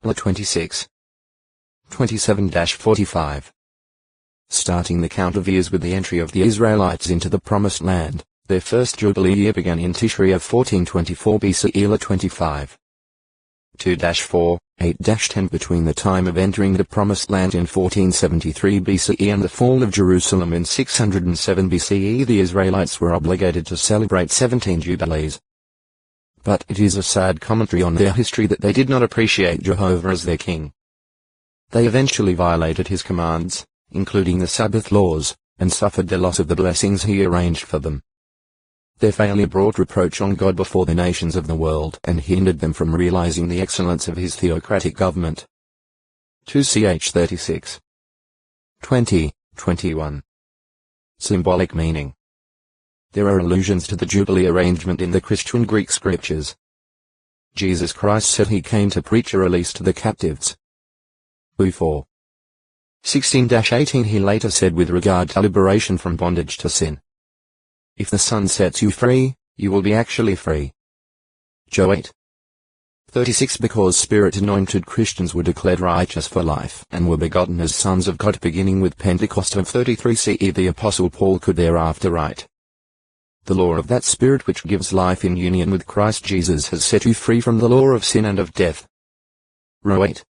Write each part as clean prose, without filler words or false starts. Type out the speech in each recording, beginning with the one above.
La 26. 27-45. Starting the count of years with the entry of the Israelites into the Promised Land, their first Jubilee year began in Tishri of 1424 BCE. La 25. 2-4, 8-10 Between the time of entering the Promised Land in 1473 BCE and the fall of Jerusalem in 607 BCE, the Israelites were obligated to celebrate 17 Jubilees. But it is a sad commentary on their history that they did not appreciate Jehovah as their king. They eventually violated his commands, including the Sabbath laws, and suffered the loss of the blessings he arranged for them. Their failure brought reproach on God before the nations of the world and hindered them from realizing the excellence of his theocratic government. 2ch 36. 20-21. Symbolic meaning. There are allusions to the Jubilee arrangement in the Christian Greek scriptures. Jesus Christ said he came to preach a release to the captives. 4. 16-18 He later said with regard to liberation from bondage to sin, if the Son sets you free, you will be actually free. Job 8. 36 Because Spirit-anointed Christians were declared righteous for life and were begotten as sons of God beginning with Pentecost of 33 CE, the Apostle Paul could thereafter write, the law of that Spirit which gives life in union with Christ Jesus has set you free from the law of sin and of death. Row 8.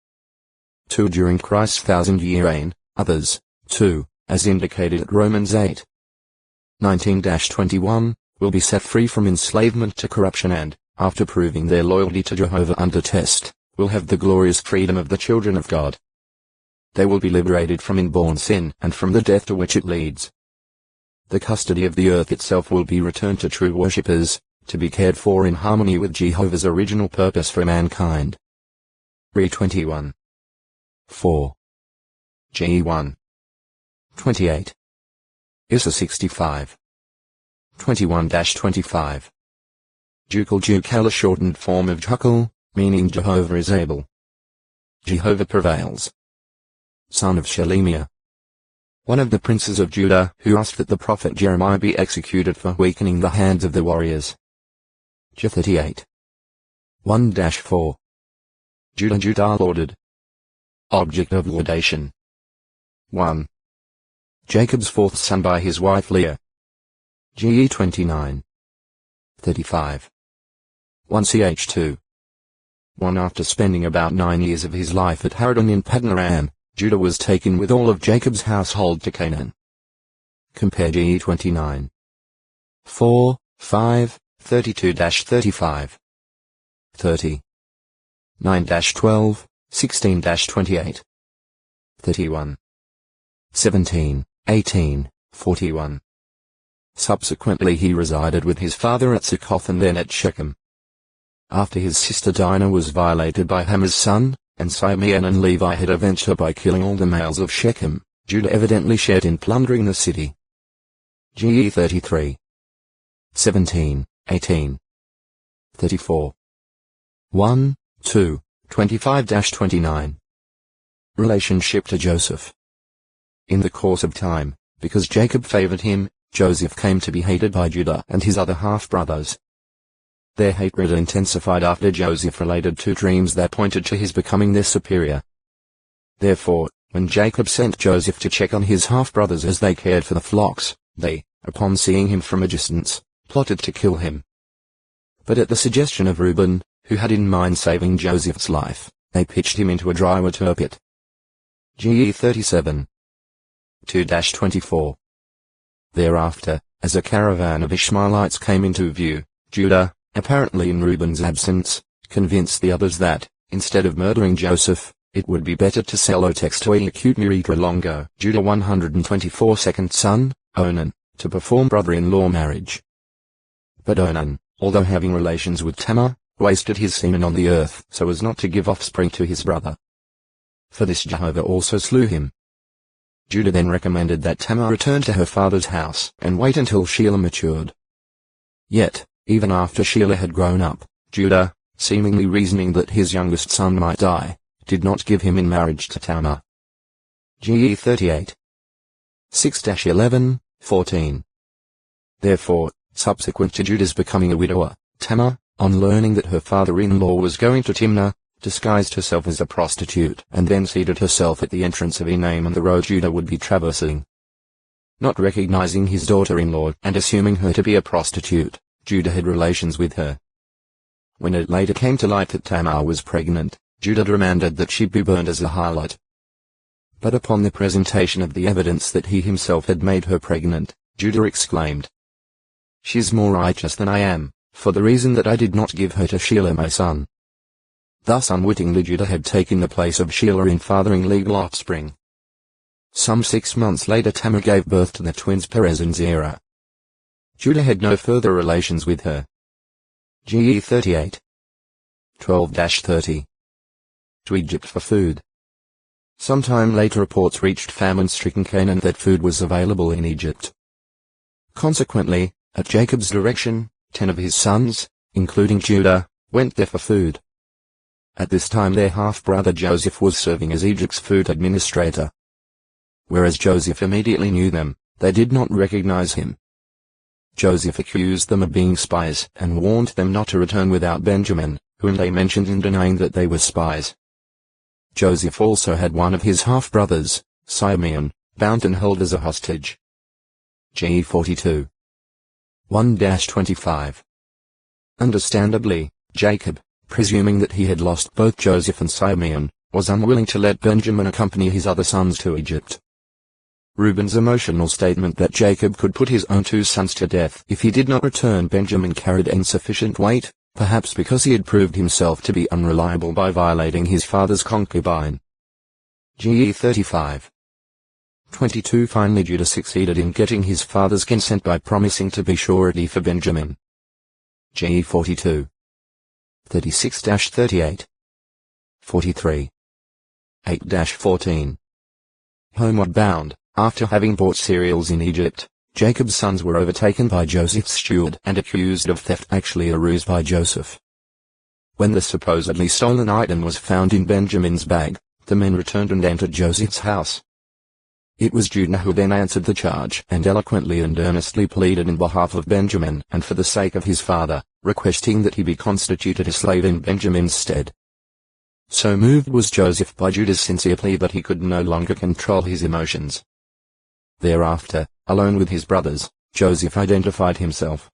2 During Christ's 1,000-year reign, others, too, as indicated at Romans 8. 19-21, will be set free from enslavement to corruption and, after proving their loyalty to Jehovah under test, will have the glorious freedom of the children of God. They will be liberated from inborn sin and from the death to which it leads. The custody of the earth itself will be returned to true worshippers, to be cared for in harmony with Jehovah's original purpose for mankind. Re 21. 4. Ge 1. 28. Issa 65. 21-25. Jukal a shortened form of Jukal, meaning Jehovah is able. Jehovah prevails. Son of Shelemiah. One of the princes of Judah who asked that the prophet Jeremiah be executed for weakening the hands of the warriors. Je 38. 1-4. Judah lauded. Object of laudation. 1. Jacob's fourth son by his wife Leah. Ge 29. 35. 1ch 2. 1 After spending about 9 years of his life at Haran in Padanaram, Judah was taken with all of Jacob's household to Canaan. Compare Ge 29. 4, 5, 32-35. 30. 9-12, 16-28. 31. 17, 18, 41. Subsequently he resided with his father at Succoth and then at Shechem. After his sister Dinah was violated by Hamor's son, and Simeon and Levi had avenged her by killing all the males of Shechem, Judah evidently shared in plundering the city. Ge 33. 17, 18. 34. 1, 2, 25-29. Relationship to Joseph. In the course of time, because Jacob favored him, Joseph came to be hated by Judah and his other half-brothers. Their hatred intensified after Joseph related 2 dreams that pointed to his becoming their superior. Therefore, when Jacob sent Joseph to check on his half-brothers as they cared for the flocks, they, upon seeing him from a distance, plotted to kill him. But at the suggestion of Reuben, who had in mind saving Joseph's life, they pitched him into a dry water pit. Ge 37. 2-24. Thereafter, as a caravan of Ishmaelites came into view, Judah, apparently in Reuben's absence, convinced the others that, instead of murdering Joseph, it would be better to sell Otex to Acute Longo, Judah 124 second son, Onan, to perform brother-in-law marriage. But Onan, although having relations with Tamar, wasted his semen on the earth so as not to give offspring to his brother. For this Jehovah also slew him. Judah then recommended that Tamar return to her father's house and wait until Shelah matured. Yet, even after Shelah had grown up, Judah, seemingly reasoning that his youngest son might die, did not give him in marriage to Tamar. Ge 38. 6-11, 14. Therefore, subsequent to Judah's becoming a widower, Tamar, on learning that her father-in-law was going to Timnah, disguised herself as a prostitute, and then seated herself at the entrance of Enaim on the road Judah would be traversing. Not recognizing his daughter-in-law and assuming her to be a prostitute, Judah had relations with her. When it later came to light that Tamar was pregnant, Judah demanded that she be burned as a harlot. But upon the presentation of the evidence that he himself had made her pregnant, Judah exclaimed, "She's more righteous than I am, for the reason that I did not give her to Shelah my son." Thus unwittingly Judah had taken the place of Shelah in fathering legal offspring. Some 6 months later Tamar gave birth to the twins Perez and Zerah. Judah had no further relations with her. GE 38. 12-30. To Egypt for food. Sometime later reports reached famine-stricken Canaan that food was available in Egypt. Consequently, at Jacob's direction, 10 of his sons, including Judah, went there for food. At this time their half-brother Joseph was serving as Egypt's food administrator. Whereas Joseph immediately knew them, they did not recognize him. Joseph accused them of being spies and warned them not to return without Benjamin, whom they mentioned in denying that they were spies. Joseph also had one of his half-brothers, Simeon, bound and held as a hostage. GE 42. 1-25. Understandably, Jacob, presuming that he had lost both Joseph and Simeon, was unwilling to let Benjamin accompany his other sons to Egypt. Reuben's emotional statement that Jacob could put his own 2 sons to death if he did not return Benjamin carried insufficient weight, perhaps because he had proved himself to be unreliable by violating his father's concubine. GE 35. 22 Finally Judah succeeded in getting his father's consent by promising to be surety for Benjamin. GE 42. 36-38. 43. 8-14. Homeward bound, after having bought cereals in Egypt, Jacob's sons were overtaken by Joseph's steward and accused of theft, actually a ruse by Joseph. When the supposedly stolen item was found in Benjamin's bag, the men returned and entered Joseph's house. It was Judah who then answered the charge and eloquently and earnestly pleaded in behalf of Benjamin and for the sake of his father, requesting that he be constituted a slave in Benjamin's stead. So moved was Joseph by Judah's sincere plea that he could no longer control his emotions. Thereafter, alone with his brothers, Joseph identified himself.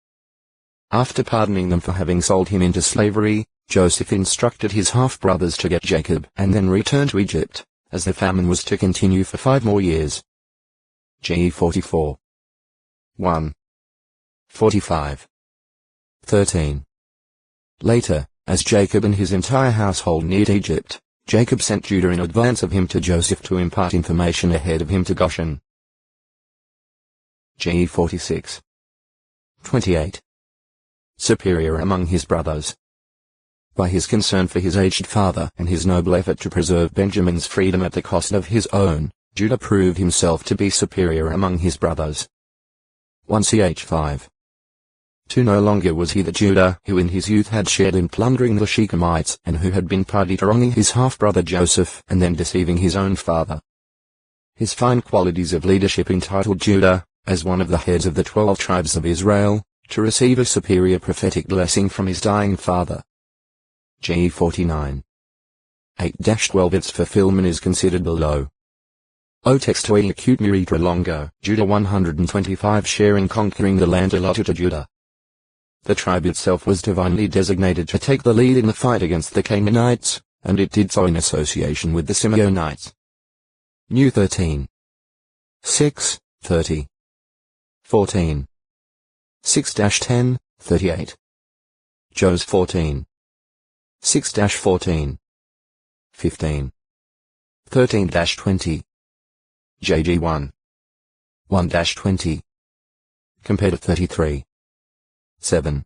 After pardoning them for having sold him into slavery, Joseph instructed his half-brothers to get Jacob and then return to Egypt, as the famine was to continue for 5 more years. GE 44. 1. 45. 13. Later, as Jacob and his entire household neared Egypt, Jacob sent Judah in advance of him to Joseph to impart information ahead of him to Goshen. GE 46. 28. Superior among his brothers. By his concern for his aged father and his noble effort to preserve Benjamin's freedom at the cost of his own, Judah proved himself to be superior among his brothers. 1 Ch 5. 2 No longer was he the Judah who in his youth had shared in plundering the Shechemites and who had been party to wronging his half-brother Joseph and then deceiving his own father. His fine qualities of leadership entitled Judah, as one of the heads of the 12 tribes of Israel, to receive a superior prophetic blessing from his dying father. GE 49. 8-12 Its fulfillment is considered below. O text to acute miritra longo, Judah 125 share in conquering the land allotted to Judah. The tribe itself was divinely designated to take the lead in the fight against the Canaanites, and it did so in association with the Simeonites. New 13. 6, 30. 14. 6-10, 38. Jos 14. 6-14. 15. 13-20. JG 1. 1-20. Compared to 33. 7.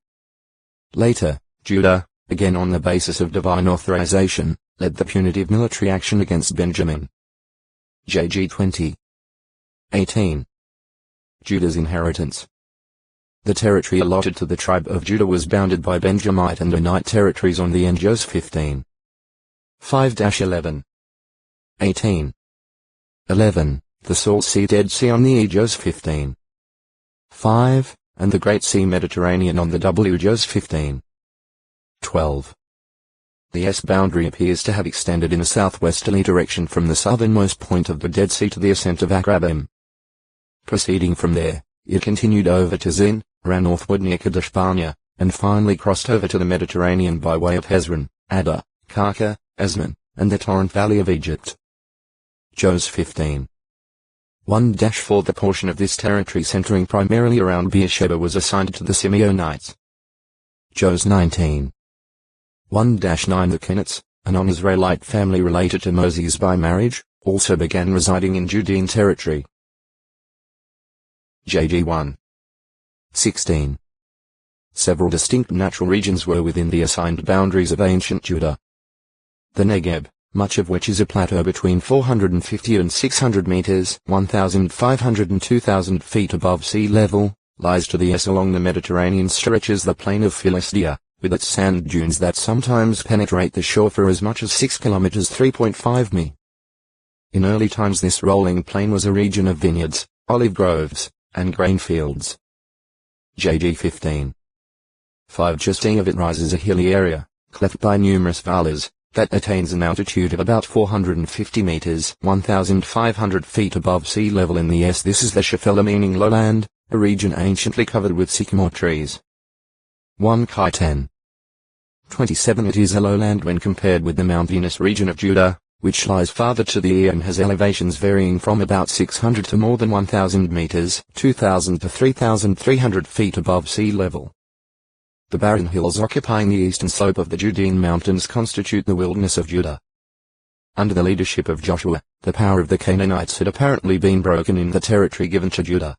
Later, Judah, again on the basis of divine authorization, led the punitive military action against Benjamin. JG 20. 18. Judah's inheritance. The territory allotted to the tribe of Judah was bounded by Benjamite and Onite territories on the end. Jos 15. 5-11. 18. 11. The Salt Sea Dead Sea on the E. Jos 15. 5. And the Great Sea Mediterranean on the W. Jos 15. 12. the boundary appears to have extended in a southwesterly direction from the southernmost point of the Dead Sea to the ascent of Akrabim. Proceeding from there, it continued over to Zin, ran northward near Kadashbania, and finally crossed over to the Mediterranean by way of Hezron, Adda, Karka, Asman, and the Torrent Valley of Egypt. Jos 15. 1-4 The portion of this territory centering primarily around Beersheba was assigned to the Simeonites. Jos 19. 1-9 The Kenates, a non-Israelite family related to Moses by marriage, also began residing in Judean territory. JG 1. 16. Several distinct natural regions were within the assigned boundaries of ancient Judah. The Negev, much of which is a plateau between 450 and 600 meters, 1,500 and 2,000 feet above sea level, lies to the east along the Mediterranean stretches the plain of Philistia, with its sand dunes that sometimes penetrate the shore for as much as 6 kilometers 3.5 mi. In early times this rolling plain was a region of vineyards, olive groves, and grain fields. JG 15. 5 Just east of it rises a hilly area, cleft by numerous valleys, that attains an altitude of about 450 meters, 1,500 feet above sea level in the east. This is the Shephelah meaning lowland, a region anciently covered with sycamore trees. 1 Chi 10. 27 It is a lowland when compared with the mountainous region of Judah, which lies farther to the east and has elevations varying from about 600 to more than 1,000 meters, 2,000 to 3,300 feet above sea level. The barren hills occupying the eastern slope of the Judean mountains constitute the wilderness of Judah. Under the leadership of Joshua, the power of the Canaanites had apparently been broken in the territory given to Judah.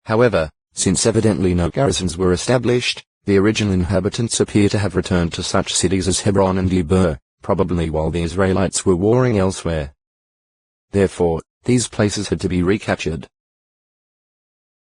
However, since evidently no garrisons were established, the original inhabitants appear to have returned to such cities as Hebron and Debir, probably while the Israelites were warring elsewhere. Therefore, these places had to be recaptured.